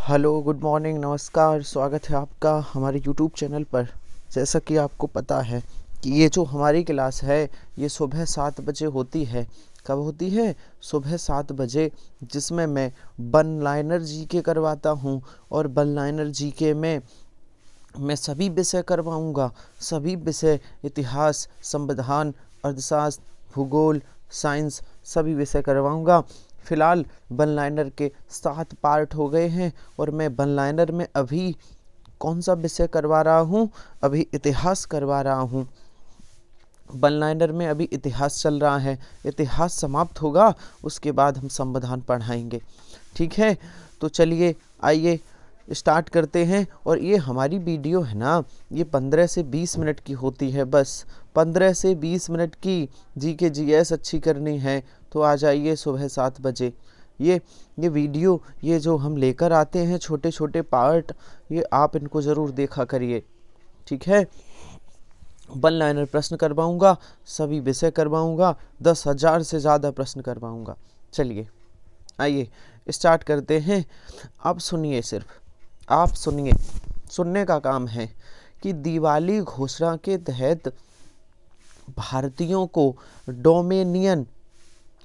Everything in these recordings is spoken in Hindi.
हेलो, गुड मॉर्निंग, नमस्कार। स्वागत है आपका हमारे यूट्यूब चैनल पर। जैसा कि आपको पता है कि ये जो हमारी क्लास है ये सुबह 7 बजे होती है। कब होती है? सुबह 7 बजे, जिसमें मैं वन लाइनर जीके करवाता हूँ। और वन लाइनर जीके में मैं सभी विषय करवाऊँगा। सभी विषय, इतिहास, संविधान, अर्थशास्त्र, भूगोल, साइंस, सभी विषय करवाऊँगा। फ़िलहाल वन लाइनर के 7 पार्ट हो गए हैं और मैं वन लाइनर में अभी कौन सा विषय करवा रहा हूँ? अभी इतिहास करवा रहा हूँ। वन लाइनर में अभी इतिहास चल रहा है। इतिहास समाप्त होगा उसके बाद हम संविधान पढ़ाएंगे। ठीक है, तो चलिए आइए स्टार्ट करते हैं। और ये हमारी वीडियो है ना, ये 15 से 20 मिनट की होती है। बस 15 से 20 मिनट की जीके जीएस अच्छी करनी है तो आ जाइए सुबह 7 बजे। ये वीडियो, ये जो हम लेकर आते हैं छोटे छोटे पार्ट, ये आप इनको ज़रूर देखा करिए। ठीक है, वन लाइनर प्रश्न करवाऊंगा, सभी विषय करवाऊंगा, 10,000 से ज़्यादा प्रश्न करवाऊंगा। चलिए आइए स्टार्ट करते हैं। आप सुनिए, सिर्फ आप सुनिए, सुनने का काम है कि दिवाली घोषणा के तहत भारतीयों को डोमिनियन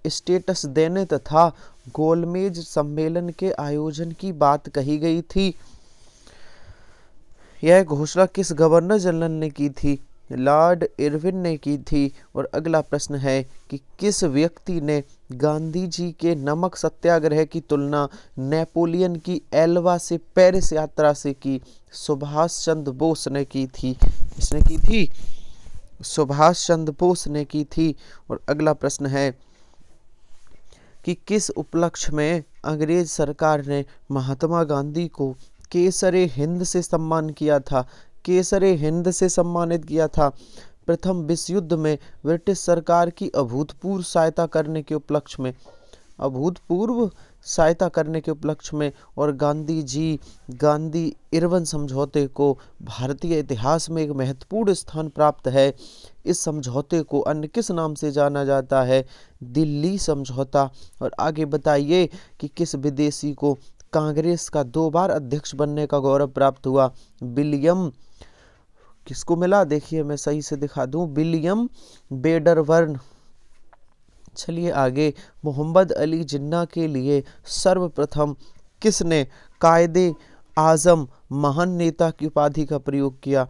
स्टेटस देने तथा गोलमेज सम्मेलन के आयोजन की बात कही गई थी। यह घोषणा किस गवर्नर जनरल ने की थी? लॉर्ड इरविन ने की थी। और अगला प्रश्न है कि किस व्यक्ति ने गांधी जी के नमक सत्याग्रह की तुलना नेपोलियन की एल्वा से पेरिस यात्रा से की? सुभाष चंद्र बोस ने की थी। किसने की थी? सुभाष चंद्र बोस ने की थी। और अगला प्रश्न है कि किस उपलक्ष्य में अंग्रेज सरकार ने महात्मा गांधी को केसरे हिंद से सम्मान किया था? केसरे हिंद से सम्मानित किया था। प्रथम विश्व युद्ध में ब्रिटिश सरकार की अभूतपूर्व सहायता करने के उपलक्ष्य में, अभूतपूर्व सहायता करने के उपलक्ष्य में। और गांधी इरविन समझौते को भारतीय इतिहास में एक महत्वपूर्ण स्थान प्राप्त है। इस समझौते को अन्य किस नाम से जाना जाता है? दिल्ली समझौता। और आगे बताइए कि किस विदेशी को कांग्रेस का 2 बार अध्यक्ष बनने का गौरव प्राप्त हुआ? विलियम, किसको मिला? देखिए मैं सही से दिखा दूं, विलियम वेडरबर्न। चलिए आगे, मोहम्मद अली जिन्ना के लिए सर्वप्रथम किसने कायदे आजम महान नेता की उपाधि का प्रयोग किया?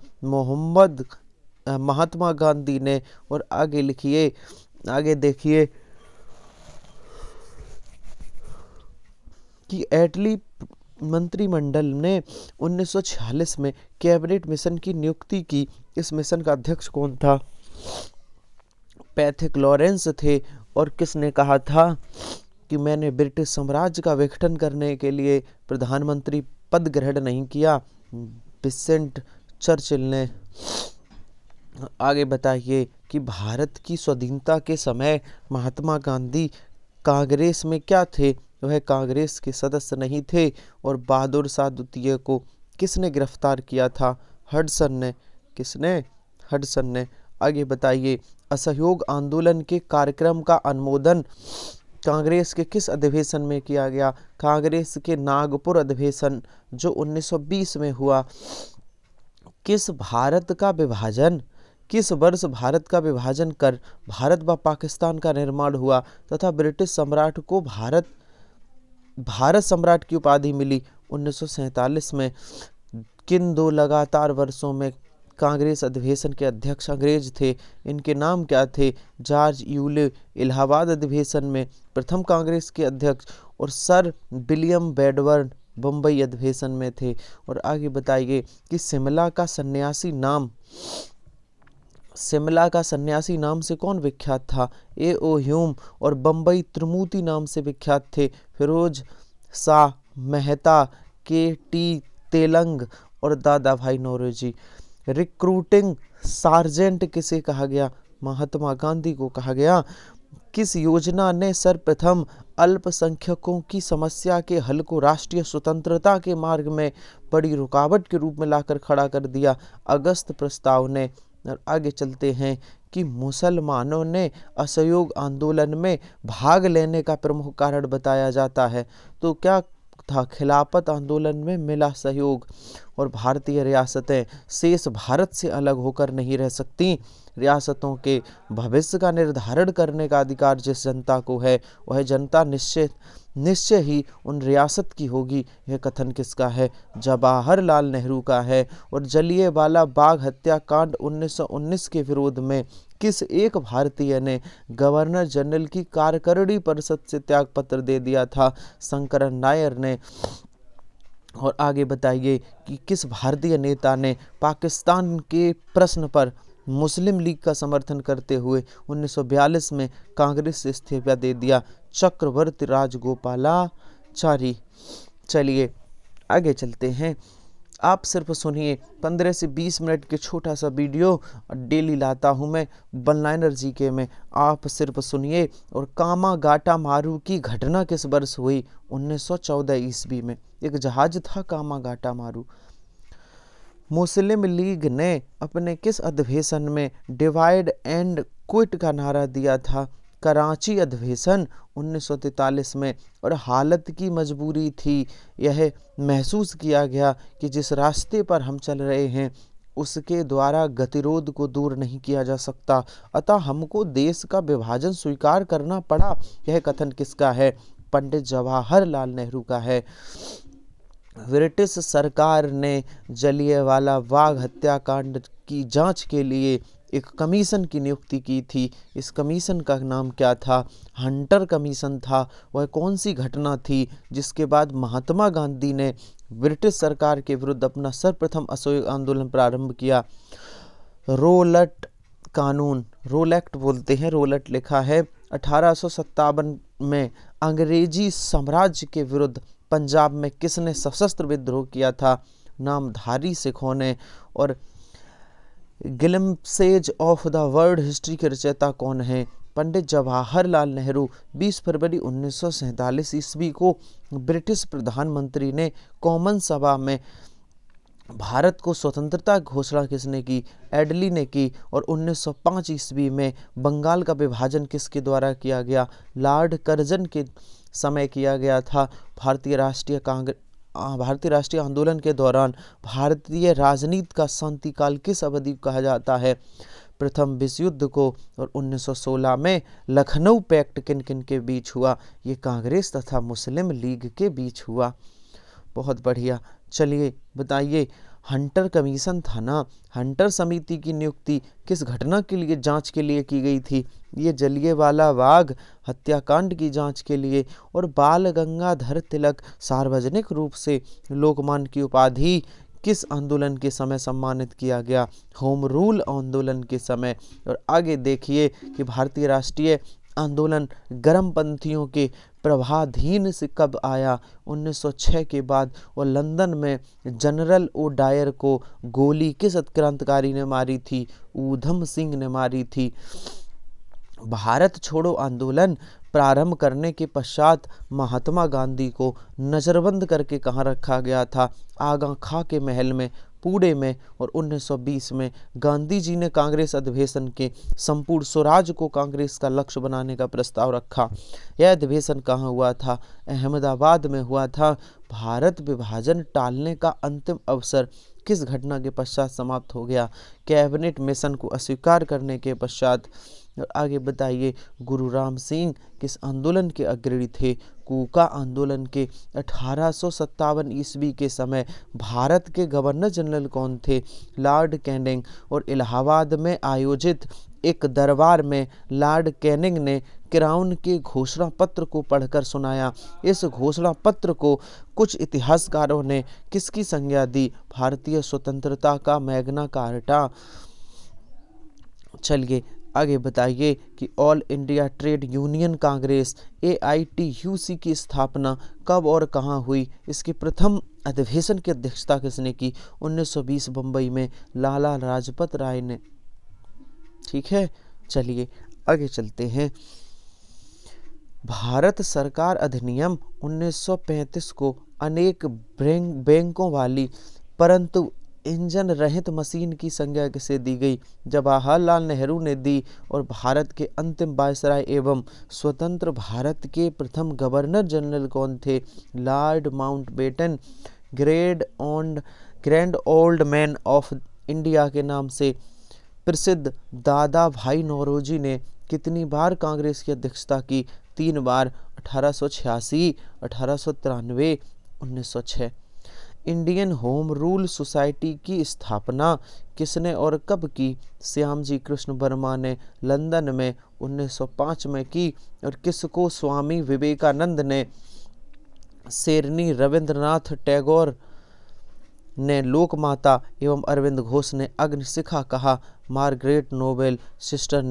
महात्मा गांधी ने। और आगे लिखिए, आगे देखिए कि एटली मंत्रिमंडल ने 1946 में कैबिनेट मिशन की नियुक्ति की। इस मिशन का अध्यक्ष कौन था? पैथिक लॉरेंस थे। और किसने कहा था कि मैंने ब्रिटिश साम्राज्य का विघटन करने के लिए प्रधानमंत्री पद ग्रहण नहीं किया? विंस्टन चर्चिल ने। आगे बताइए कि भारत की स्वाधीनता के समय महात्मा गांधी कांग्रेस में क्या थे? वह कांग्रेस के सदस्य नहीं थे। और बहादुर शाह द्वितीय को किसने गिरफ्तार किया था? हडसन ने। किसने? हडसन ने। आगे बताइए, असहयोग आंदोलन के कार्यक्रम का अनुमोदन कांग्रेस के किस अधिवेशन में किया गया? कांग्रेस के नागपुर अधिवेशन, जो 1920 में हुआ। किस वर्ष भारत का विभाजन कर भारत व पाकिस्तान का निर्माण हुआ तथा ब्रिटिश सम्राट को भारत सम्राट की उपाधि मिली? 1947 में। किन 2 लगातार वर्षों में कांग्रेस अधिवेशन के अध्यक्ष अंग्रेज थे? इनके नाम क्या थे? जॉर्ज यूले इलाहाबाद अधिवेशन में प्रथम कांग्रेस के अध्यक्ष, और सर विलियम बेडवर्न बम्बई अधिवेशन में थे। और आगे बताइए कि शिमला का सन्यासी नाम से कौन विख्यात था? ए.ओ. ह्यूम। और बम्बई त्रिमूर्ति नाम से विख्यात थे फिरोज शाह मेहता, के.टी. तेलंग और दादा भाई नौरोजी। रिक्रूटिंग सार्जेंट किसे कहा गया? महात्मा गांधी को कहा गया। किस योजना ने सर्वप्रथम अल्पसंख्यकों की समस्या के हल को राष्ट्रीय स्वतंत्रता के मार्ग में बड़ी रुकावट के रूप में लाकर खड़ा कर दिया? अगस्त प्रस्ताव ने। और आगे चलते हैं कि मुसलमानों ने असहयोग आंदोलन में भाग लेने का प्रमुख कारण बताया जाता है। तो क्या था। खिलाफत आंदोलन में मिला सहयोग और भारतीय रियासतें शेष भारत से अलग होकर नहीं रह सकती। रियासतों के भविष्य का निर्धारण करने का अधिकार जिस जनता को है, वह जनता निश्चय ही उन रियासत की होगी। यह कथन किसका है? जवाहरलाल नेहरू का है। और जलियांवाला बाग हत्याकांड 1919 के विरोध में किस एक भारतीय ने गवर्नर जनरल की कार्यकारिणी परिषद से त्यागपत्र दे दिया था? शंकरन नायर ने। और आगे बताइए कि किस भारतीय नेता ने पाकिस्तान के प्रश्न पर मुस्लिम लीग का समर्थन करते हुए 1942 में कांग्रेस से इस्तीफा दे दिया? चक्रवर्ती राजगोपालाचारी। चलिए आगे चलते हैं। आप सिर्फ सुनिए, 15 से 20 मिनट के छोटा सा वीडियो डेली लाता हूँ मैं वन लाइनर जीके में। आप सिर्फ सुनिए। और कामागाटामारू की घटना किस वर्ष हुई? 1914 ईस्वी में। एक जहाज था कामागाटामारू। मुस्लिम लीग ने अपने किस अधिवेशन में डिवाइड एंड क्विट का नारा दिया था? कराची अधिवेशन 1943 में। और हालत की मजबूरी थी। यह महसूस किया गया कि जिस रास्ते पर हम चल रहे हैं उसके द्वारा गतिरोध को दूर नहीं किया जा सकता, अतः हमको देश का विभाजन स्वीकार करना पड़ा। यह कथन किसका है? पंडित जवाहरलाल नेहरू का है। ब्रिटिश सरकार ने जलियांवाला बाग हत्याकांड की जांच के लिए एक कमीशन की नियुक्ति की थी। इस कमीशन का नाम क्या था? हंटर कमीशन था। वह कौन सी घटना थी जिसके बाद महात्मा गांधी ने ब्रिटिश सरकार के विरुद्ध अपना सर्वप्रथम असहयोग आंदोलन प्रारंभ किया? रोलट कानून, रोलेक्ट बोलते हैं, रोलट लिखा है। 1857 में अंग्रेजी साम्राज्य के विरुद्ध पंजाब में किसने सशस्त्र विद्रोह किया था? नामधारी सिखों ने। और glimpses of the world history के रचयिता कौन है? पंडित जवाहरलाल नेहरू। 20 फरवरी 1947 ईस्वी को ब्रिटिश प्रधानमंत्री ने कॉमन सभा में भारत को स्वतंत्रता घोषणा किसने की? एडली ने की। और 1905 ईस्वी में बंगाल का विभाजन किसके द्वारा किया गया? लॉर्ड कर्जन के समय किया गया था। भारतीय राष्ट्रीय आंदोलन के दौरान भारतीय राजनीति का शांतिकाल किस अवधि को कहा जाता है? प्रथम विश्व युद्ध को। और 1916 में लखनऊ पैक्ट किन किन के बीच हुआ? ये कांग्रेस तथा मुस्लिम लीग के बीच हुआ। बहुत बढ़िया। चलिए बताइए, हंटर कमीशन था ना, हंटर समिति की नियुक्ति किस घटना के लिए, जांच के लिए की गई थी? ये जलियांवाला बाग हत्याकांड की जांच के लिए। और बाल गंगाधर तिलक सार्वजनिक रूप से लोकमान्य की उपाधि किस आंदोलन के समय सम्मानित किया गया? होम रूल आंदोलन के समय। और आगे देखिए कि भारतीय राष्ट्रीय आंदोलन गर्मपंथियों के प्रभाधीन से कब आया? 1906 के बाद। और लंदन में जनरल ओ डायर को गोली किस क्रांतिकारी ने मारी थी? ऊधम सिंह ने मारी थी। भारत छोड़ो आंदोलन प्रारंभ करने के पश्चात महात्मा गांधी को नजरबंद करके कहाँ रखा गया था? आगा खां के महल में, पुणे में। और 1920 में गांधी जी ने कांग्रेस अधिवेशन के संपूर्ण स्वराज को कांग्रेस का लक्ष्य बनाने का प्रस्ताव रखा। यह अधिवेशन कहाँ हुआ था? अहमदाबाद में हुआ था। भारत विभाजन टालने का अंतिम अवसर किस घटना के पश्चात समाप्त हो गया? कैबिनेट मिशन को अस्वीकार करने के पश्चात। और आगे बताइए, गुरु राम सिंह किस आंदोलन के अग्रणी थे? कूका आंदोलन के। 1857 ईस्वी के समय भारत के गवर्नर जनरल कौन थे? Lord Canning. और इलाहाबाद में आयोजित एक दरबार में लॉर्ड कैनिंग ने क्राउन के घोषणा पत्र को पढ़कर सुनाया। इस घोषणा पत्र को कुछ इतिहासकारों ने किसकी संज्ञा दी? भारतीय स्वतंत्रता का मैग्ना कार्टा। चलिए आगे बताइए कि all India trade union Congress AITUC की स्थापना कब और कहाँ हुई? इसके प्रथम अधिवेशन की अध्यक्षता किसने की? 1920 बम्बई में लाला लाजपत राय ने। ठीक है, चलिए आगे चलते हैं। भारत सरकार अधिनियम 1935 को अनेक बैंकों वाली परंतु इंजन रहित मशीन की संज्ञा किसे दी गई? जवाहरलाल नेहरू ने दी। और भारत के अंतिम वायसराय एवं स्वतंत्र भारत के प्रथम गवर्नर जनरल कौन थे? Lord Mountbatten. Grand old man of India के नाम से प्रसिद्ध दादा भाई नौरोजी ने कितनी बार कांग्रेस की अध्यक्षता की? 3 बार, 1886, 1893, 1906। इंडियन होम रूल सोसाइटी की स्थापना किसने और कब की? श्यामजी कृष्ण वर्मा ने लंदन में 1905 में की। और किसको स्वामी विवेकानंद ने शेरनी, रविंद्रनाथ टैगोर ने लोकमाता एवं अरविंद घोष ने अग्निशिखा कहा? मार्गरेट नोबेल, सिस्टर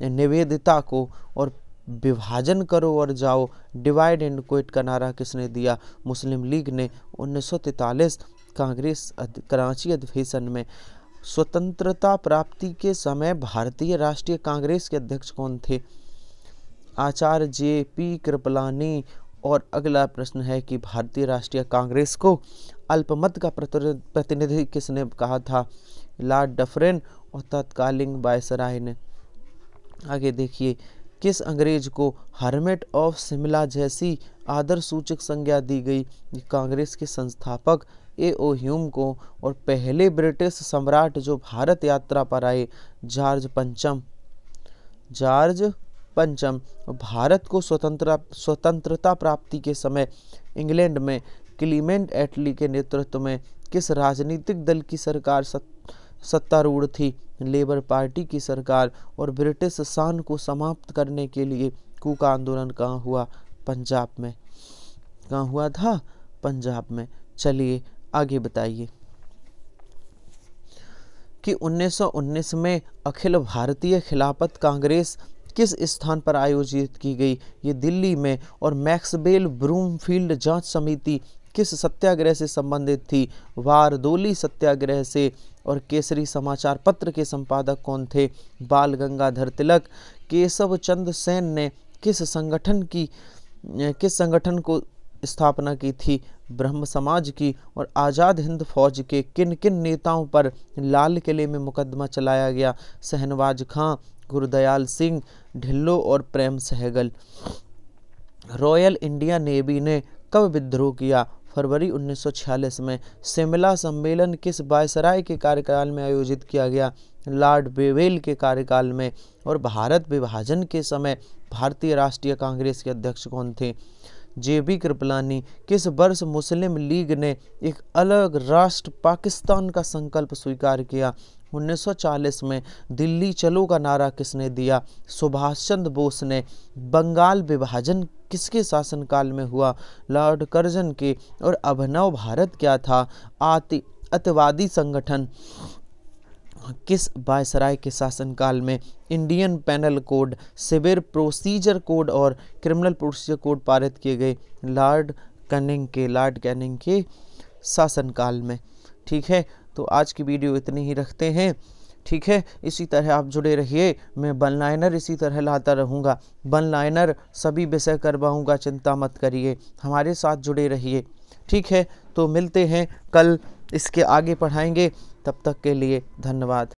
निवेदिता को। और विभाजन करो और जाओ, डिवाइड एंड क्विट का नारा किसने दिया? मुस्लिम लीग ने 1943 कांग्रेस कराची अधिवेशन में। स्वतंत्रता प्राप्ति के समय भारतीय राष्ट्रीय कांग्रेस के अध्यक्ष कौन थे? आचार्य JP कृपलानी। और अगला प्रश्न है कि भारतीय राष्ट्रीय कांग्रेस को अल्पमत का प्रतिनिधि किसने कहा था? लॉर्ड डफरिन और तत्कालीन वायसराय ने। आगे देखिए, किस अंग्रेज को हर्मिट ऑफ शिमला जैसी आदर सूचक संज्ञा दी गई? कांग्रेस के संस्थापक A.O. ह्यूम को। और पहले ब्रिटिश सम्राट जो भारत यात्रा पर आए? जॉर्ज पंचम। भारत को स्वतंत्रता प्राप्ति के समय इंग्लैंड में क्लीमेंट एटली के नेतृत्व में किस राजनीतिक दल की सरकार सत्तारूढ़ थी? लेबर पार्टी की सरकार। और ब्रिटिश शासन को समाप्त करने के लिए कूका आंदोलन कहाँ हुआ? पंजाब में। कहाँ हुआ था? पंजाब में। चलिए आगे बताइए कि 1919 में अखिल भारतीय खिलाफत कांग्रेस किस स्थान पर आयोजित की गई? ये दिल्ली में। और मैक्सवेल ब्रूमफील्ड जांच समिति किस सत्याग्रह से संबंधित थी? वारदोली सत्याग्रह से। और केसरी समाचार पत्र के संपादक कौन थे? बाल गंगाधर तिलक। केशव चंद्र सेन ने किस संगठन को स्थापना की थी? ब्रह्म समाज की। और आज़ाद हिंद फौज के किन किन नेताओं पर लाल किले में मुकदमा चलाया गया? शहनवाज खां, गुरदयाल सिंह, ढिल्लो और Prem Sahgal. Royal India navy ने कब विद्रोह किया? फरवरी 1946 में। शिमला सम्मेलन किस वायसराय के कार्यकाल में आयोजित किया गया? लॉर्ड वेवेल के कार्यकाल में। और भारत विभाजन के समय भारतीय राष्ट्रीय कांग्रेस के अध्यक्ष कौन थे? JP कृपलानी। किस वर्ष मुस्लिम लीग ने एक अलग राष्ट्र पाकिस्तान का संकल्प स्वीकार किया? 1940 में। दिल्ली चलो का नारा किसने दिया? सुभाष चंद्र बोस ने। बंगाल विभाजन किसके शासनकाल में हुआ? लॉर्ड कर्जन के। और अभिनव भारत क्या था? अतिवादी संगठन किस वायसराय के शासनकाल में? Indian penal code, civil procedure code और क्रिमिनल प्रोसीजर कोड पारित किए गए? लॉर्ड कैनिंग के शासनकाल में। ठीक है, तो आज की वीडियो इतनी ही रखते हैं। ठीक है, इसी तरह आप जुड़े रहिए। मैं वन लाइनर इसी तरह लाता रहूँगा। वन लाइनर सभी विषय करवाऊँगा, चिंता मत करिए, हमारे साथ जुड़े रहिए। ठीक है, तो मिलते हैं कल, इसके आगे पढ़ाएंगे। तब तक के लिए धन्यवाद।